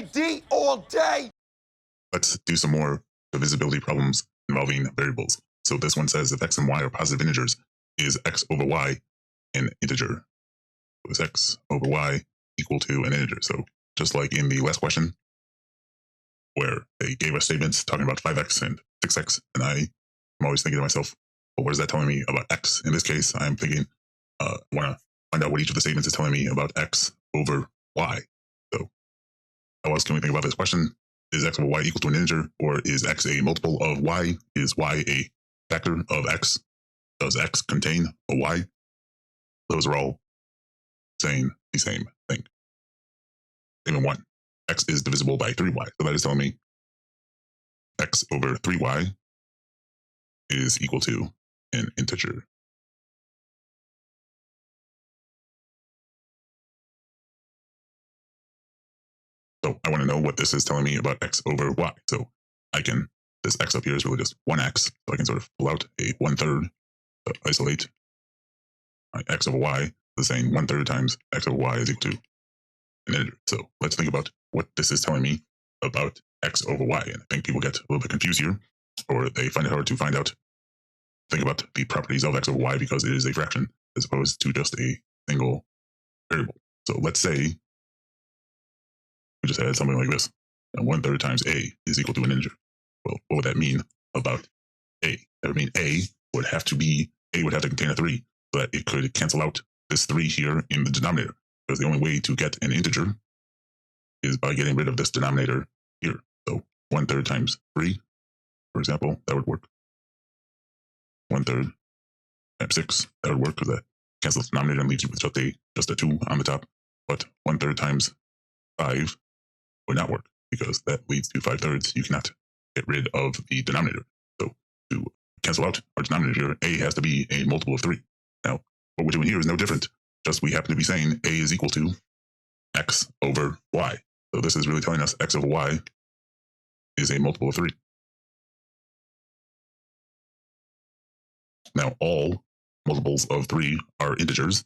day, D, all day. Let's do some more divisibility problems involving variables. So this one says if x and y are positive integers, is x over y an integer? So is x over y equal to an integer? So just like in the last question, where they gave us statements talking about 5x and 6x, and I'm always thinking to myself, well, what is that telling me about x? In this case, I'm thinking, I want to find out what each of the statements is telling me about x over y. So how else can we think about this question? Is x over y equal to an integer, or is x a multiple of y? Is y a factor of x? Does x contain a y? Those are all saying the same thing. Statement 1, x is divisible by 3y. So that is telling me x over 3y is equal to an integer. So I want to know what this is telling me about x over y. So this x up here is really just 1x. So I can sort of pull out a 1/3 to isolate my x over y. The saying 1/3 times x over y is equal to an integer. So let's think about what this is telling me about x over y. And I think people get a little bit confused here, or they find it hard to think about the properties of x over y because it is a fraction as opposed to just a single variable. So let's say we just had something like this, and 1/3 times a is equal to an integer. Well, what would that mean about a? That would mean a would have to contain a 3 so that it could cancel out this 3 here in the denominator, because the only way to get an integer is by getting rid of this denominator here. So 1/3 times 3, for example, that would work. 1/3 times 6, that would work because that cancels the denominator and leaves you with just a 2 on the top. But 1/3 times 5 would not work because that leads to 5/3. You cannot get rid of the denominator. So to cancel out our denominator here, a has to be a multiple of 3. Now, what we're doing here is no different. Just we happen to be saying a is equal to x over y. So this is really telling us x over y is a multiple of 3. Now, all multiples of 3 are integers,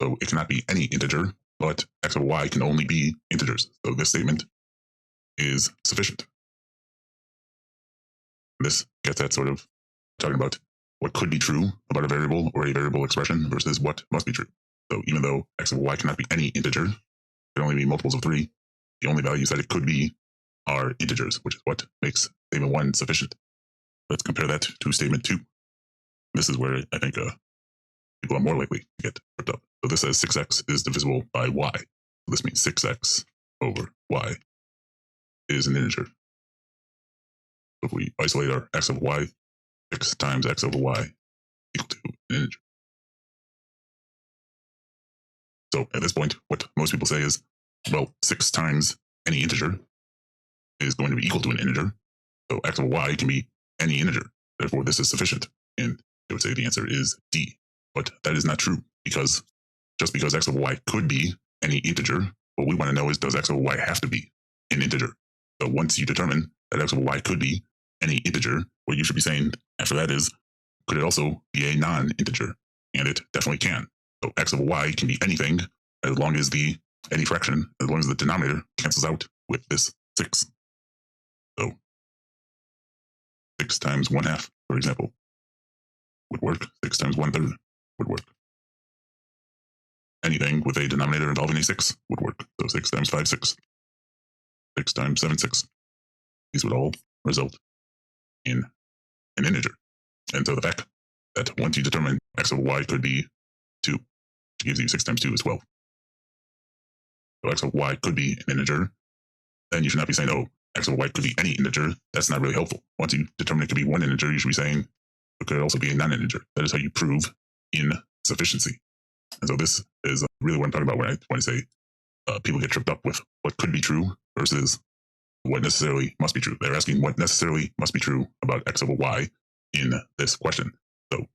so it cannot be any integer, but x over y can only be integers. So this statement is sufficient. This gets at sort of talking about what could be true about a variable or a variable expression versus what must be true. So even though x over y cannot be any integer, it can only be multiples of 3, the only values that it could be are integers, which is what makes statement 1 sufficient. Let's compare that to statement 2. This is where I think people are more likely to get tripped up. So this says 6x is divisible by y. So this means 6x over y is an integer. If we isolate our x over y, 6 times x over y equal to an integer. So at this point, what most people say is, well, 6 times any integer is going to be equal to an integer. So x over y can be any integer. Therefore, this is sufficient. And they would say the answer is D. But that is not true, because just because x over y could be any integer, what we want to know is, does x over y have to be an integer? So once you determine that x over y could be any integer, what you should be saying after that is, could it also be a non-integer? And it definitely can. So x over y can be anything as long as any fraction, as long as the denominator cancels out with this 6. So 6 times 1/2, for example, would work. 6 times 1/3 would work. Anything with a denominator involving a 6 would work. So 6 times 5, 6. 6 times 7, 6. These would all result in an integer. And so the fact that once you determine x over y could be 2, which gives you 6 times 2 is 12. So x over y could be an integer. Then you should not be saying, oh, x over y could be any integer. That's not really helpful. Once you determine it could be one integer, you should be saying it could also be a non-integer. That is how you prove insufficiency. And so this is really what I'm talking about when I say people get tripped up with what could be true versus what necessarily must be true. They're asking what necessarily must be true about x over y in this question. So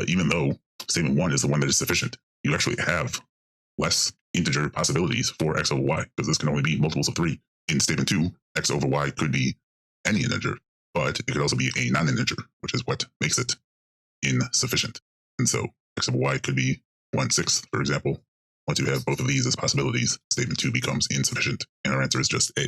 even though statement 1 is the one that is sufficient, you actually have less integer possibilities for x over y, because this can only be multiples of 3. In statement 2, x over y could be any integer, but it could also be a non-integer, which is what makes it insufficient. And so x over y could be 1/6, for example, Once you have both of these as possibilities, statement 2 becomes insufficient, and our answer is just A.